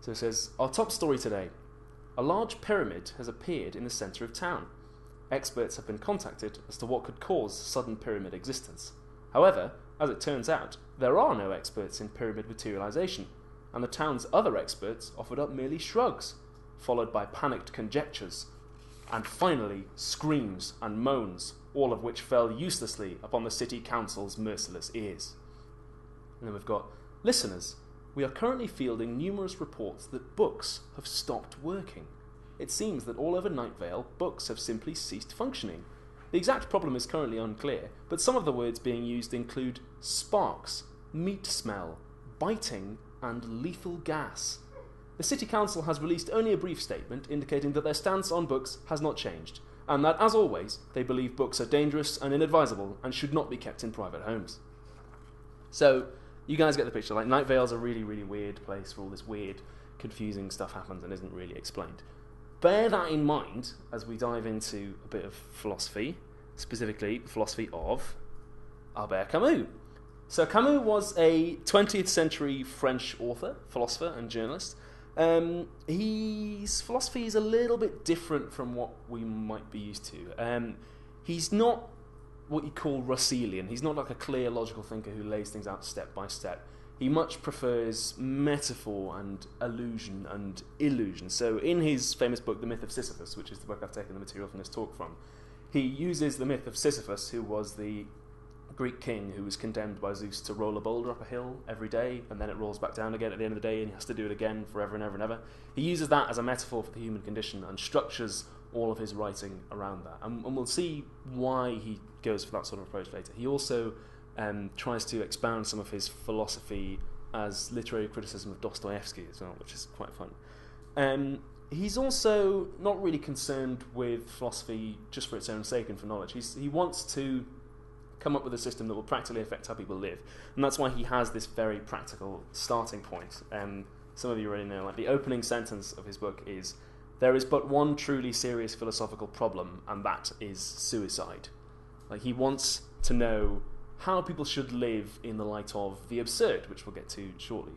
So it says, our top story today. A large pyramid has appeared in the centre of town. Experts have been contacted as to what could cause sudden pyramid existence. However, as it turns out, there are no experts in pyramid materialisation, and the town's other experts offered up merely shrugs, followed by panicked conjectures, and finally screams and moans, all of which fell uselessly upon the city council's merciless ears. And then we've got, listeners, we are currently fielding numerous reports that books have stopped working. It seems that all over Night Vale, books have simply ceased functioning. The exact problem is currently unclear, but some of the words being used include sparks, meat smell, biting, and lethal gas. The City Council has released only a brief statement indicating that their stance on books has not changed, and that, as always, they believe books are dangerous and inadvisable and should not be kept in private homes. So, you guys get the picture. Like, Night Vale's a really, really weird place where all this weird, confusing stuff happens and isn't really explained. Bear that in mind as we dive into a bit of philosophy, specifically the philosophy of Albert Camus. So Camus was a 20th century French author, philosopher and journalist. His philosophy is a little bit different from what we might be used to. He's not what you call Russellian. He's not like a clear logical thinker who lays things out step by step. He much prefers metaphor and allusion and illusion. So in his famous book, The Myth of Sisyphus, which is the book I've taken the material from this talk from, he uses the myth of Sisyphus, who was the Greek king who was condemned by Zeus to roll a boulder up a hill every day, and then it rolls back down again at the end of the day, and he has to do it again forever and ever and ever. He uses that as a metaphor for the human condition and structures all of his writing around that. And we'll see why he goes for that sort of approach later. He also tries to expound some of his philosophy as literary criticism of Dostoevsky as well, which is quite fun. He's also not really concerned with philosophy just for its own sake and for knowledge. He wants to come up with a system that will practically affect how people live, and that's why he has this very practical starting point. Some of you already know, like the opening sentence of his book is, "There is but one truly serious philosophical problem, and that is suicide." Like, he wants to know how people should live in the light of the absurd, which we'll get to shortly.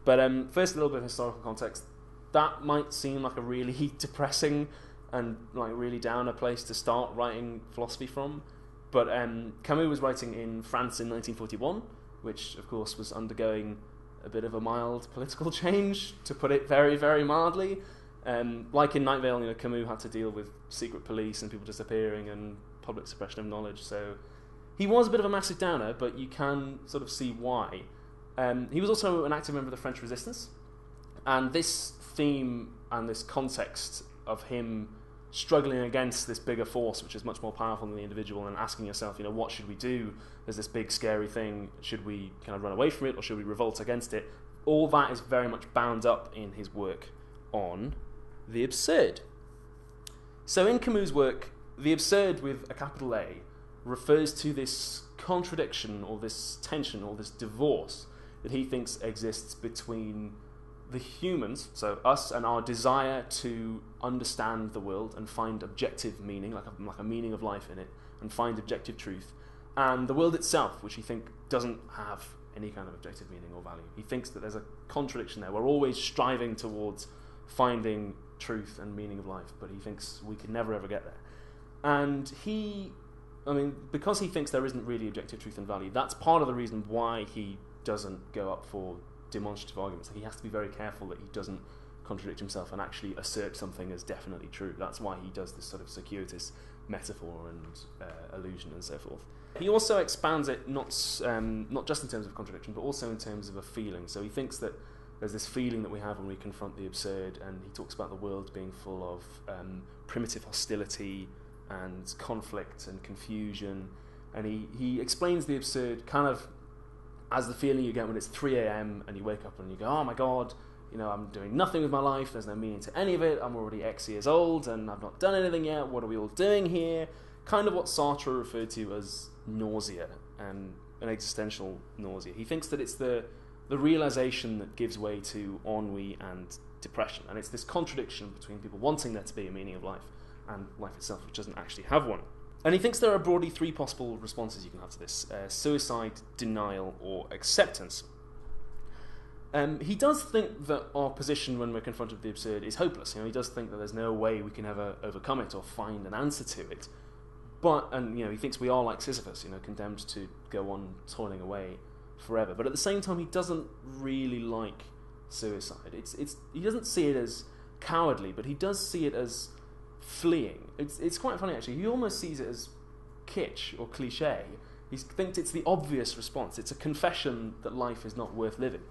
But first, a little bit of historical context. That might seem like a really depressing and like really downer place to start writing philosophy from, but Camus was writing in France in 1941, which of course was undergoing a bit of a mild political change, to put it very, very mildly. Like in Night Vale, Camus had to deal with secret police and people disappearing and public suppression of knowledge, so he was a bit of a massive downer, but you can sort of see why. He was also an active member of the French Resistance, and this theme and this context of him struggling against this bigger force, which is much more powerful than the individual, and asking yourself, what should we do? There's this big scary thing. Should we kind of run away from it, or should we revolt against it? All that is very much bound up in his work on the absurd. So in Camus' work, the absurd with a capital A refers to this contradiction or this tension or this divorce that he thinks exists between the humans, so us, and our desire to understand the world and find objective meaning, like a meaning of life in it, and find objective truth, and the world itself, which he thinks doesn't have any kind of objective meaning or value. He thinks that there's a contradiction there. We're always striving towards finding truth and meaning of life, but he thinks we could never ever get there. And because he thinks there isn't really objective truth and value, that's part of the reason why he doesn't go up for demonstrative arguments. He has to be very careful that he doesn't contradict himself and actually assert something as definitely true. That's why he does this sort of circuitous metaphor and allusion and so forth. He also expands it not just in terms of contradiction, but also in terms of a feeling. So he thinks that there's this feeling that we have when we confront the absurd, and he talks about the world being full of primitive hostility and conflict and confusion, and he explains the absurd kind of as the feeling you get when it's 3 a.m. and you wake up and you go, oh my god, I'm doing nothing with my life, there's no meaning to any of it, I'm already X years old and I've not done anything yet, what are we all doing here? Kind of what Sartre referred to as nausea, an existential nausea. He thinks that it's the realization that gives way to ennui and depression, and it's this contradiction between people wanting there to be a meaning of life and life itself, which doesn't actually have one. And he thinks there are broadly 3 possible responses you can have to this: suicide, denial, or acceptance. He does think that our position when we're confronted with the absurd is hopeless. He does think that there's no way we can ever overcome it or find an answer to it. And he thinks we are like Sisyphus, condemned to go on toiling away forever. But at the same time, he doesn't really like suicide. He doesn't see it as cowardly, but he does see it as fleeing. It's quite funny, actually. He almost sees it as kitsch or cliche. He thinks it's the obvious response. It's a confession that life is not worth living.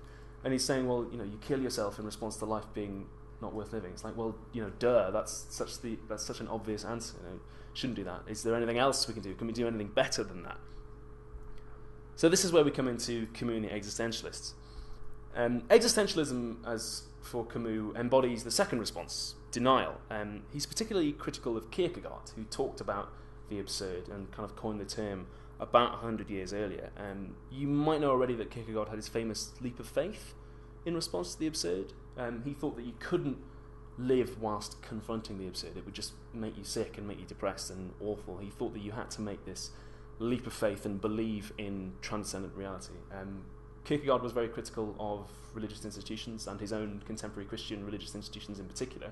And he's saying, well, you kill yourself in response to life being not worth living. It's like, well, duh, that's such an obvious answer. Shouldn't do that. Is there anything else we can do? Can we do anything better than that? So this is where we come into Camus and the existentialists. Existentialism, as for Camus, embodies the second response, denial. He's particularly critical of Kierkegaard, who talked about the absurd and kind of coined the term about 100 years earlier. You might know already that Kierkegaard had his famous leap of faith in response to the absurd. He thought that you couldn't live whilst confronting the absurd. It would just make you sick and make you depressed and awful. He thought that you had to make this leap of faith and believe in transcendent reality. Kierkegaard was very critical of religious institutions and his own contemporary Christian religious institutions in particular.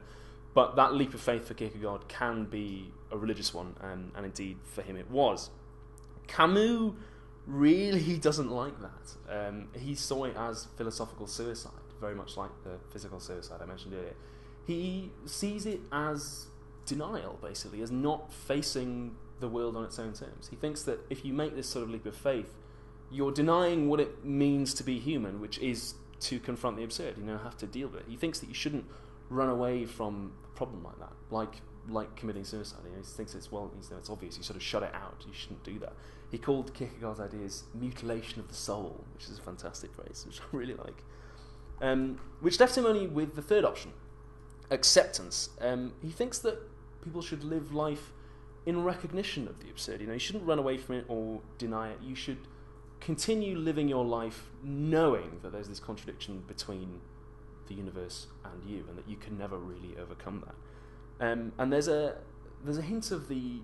But that leap of faith for Kierkegaard can be a religious one, and indeed for him it was. Camus really doesn't like that. He saw it as philosophical suicide, very much like the physical suicide I mentioned earlier. He sees it as denial, basically, as not facing the world on its own terms. He thinks that if you make this sort of leap of faith, you're denying what it means to be human, which is to confront the absurd, have to deal with it. He thinks that you shouldn't run away from a problem like that, like committing suicide. He thinks it's obvious, you sort of shut it out, you shouldn't do that. He called Kierkegaard's ideas mutilation of the soul, which is a fantastic phrase, which I really like. Which left him only with the third option, acceptance. He thinks that people should live life in recognition of the absurd. You shouldn't run away from it or deny it. You should continue living your life knowing that there's this contradiction between the universe and you, and that you can never really overcome that. And there's a hint of the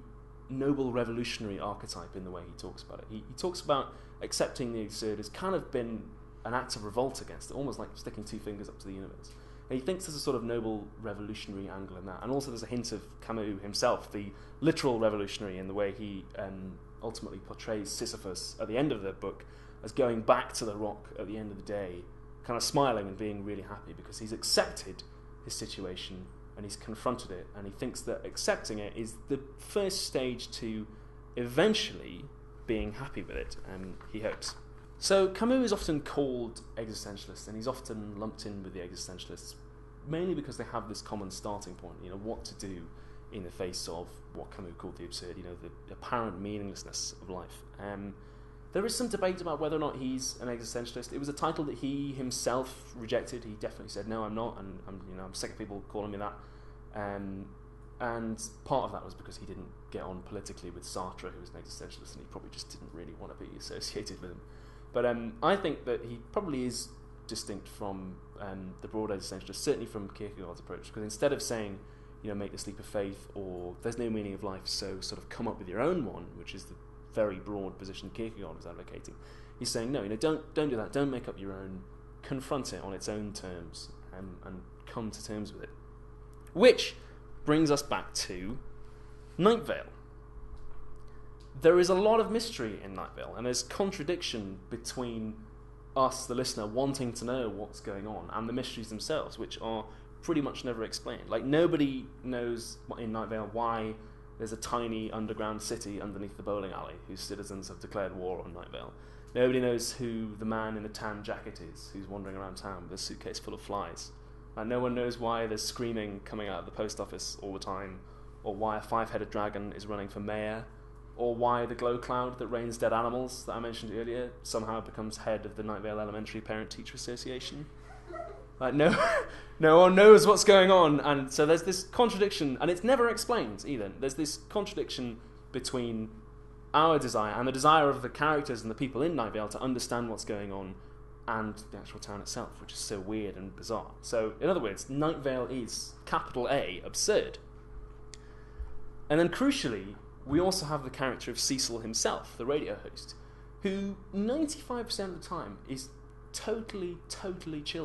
noble revolutionary archetype in the way he talks about it. He talks about accepting the absurd as kind of been an act of revolt against it, almost like sticking two fingers up to the universe. And he thinks there's a sort of noble revolutionary angle in that. And also there's a hint of Camus himself, the literal revolutionary, in the way he ultimately portrays Sisyphus at the end of the book as going back to the rock at the end of the day, kind of smiling and being really happy because he's accepted his situation and he's confronted it, and he thinks that accepting it is the first stage to eventually being happy with it, he hopes. So Camus is often called existentialist, and he's often lumped in with the existentialists, mainly because they have this common starting point, what to do in the face of what Camus called the absurd, the apparent meaninglessness of life. There is some debate about whether or not he's an existentialist. It was a title that he himself rejected. He definitely said, no, I'm not, and I'm sick of people calling me that. And part of that was because he didn't get on politically with Sartre, who was an existentialist, and he probably just didn't really want to be associated with him. But I think that he probably is distinct from the broad existentialist, certainly from Kierkegaard's approach, because instead of saying, make this leap of faith, or there's no meaning of life, so sort of come up with your own one, which is the very broad position Kierkegaard was advocating, he's saying, no, don't do that, don't make up your own, confront it on its own terms, and come to terms with it. Which brings us back to Night Vale. There is a lot of mystery in Night Vale, and there's contradiction between us, the listener, wanting to know what's going on, and the mysteries themselves, which are pretty much never explained. Like, nobody knows in Night Vale why there's a tiny underground city underneath the bowling alley whose citizens have declared war on Night Vale. Nobody knows who the man in the tan jacket is who's wandering around town with a suitcase full of flies. And no one knows why there's screaming coming out of the post office all the time, or why a 5-headed dragon is running for mayor, or why the glow cloud that rains dead animals that I mentioned earlier somehow becomes head of the Night Vale Elementary Parent-Teacher Association. Like, no one knows what's going on, and so there's this contradiction, and it's never explained either. There's this contradiction between our desire and the desire of the characters and the people in Night Vale to understand what's going on, and the actual town itself, which is so weird and bizarre. So, in other words, Night Vale is, capital A, absurd. And then, crucially, we also have the character of Cecil himself, the radio host, who 95% of the time is totally chill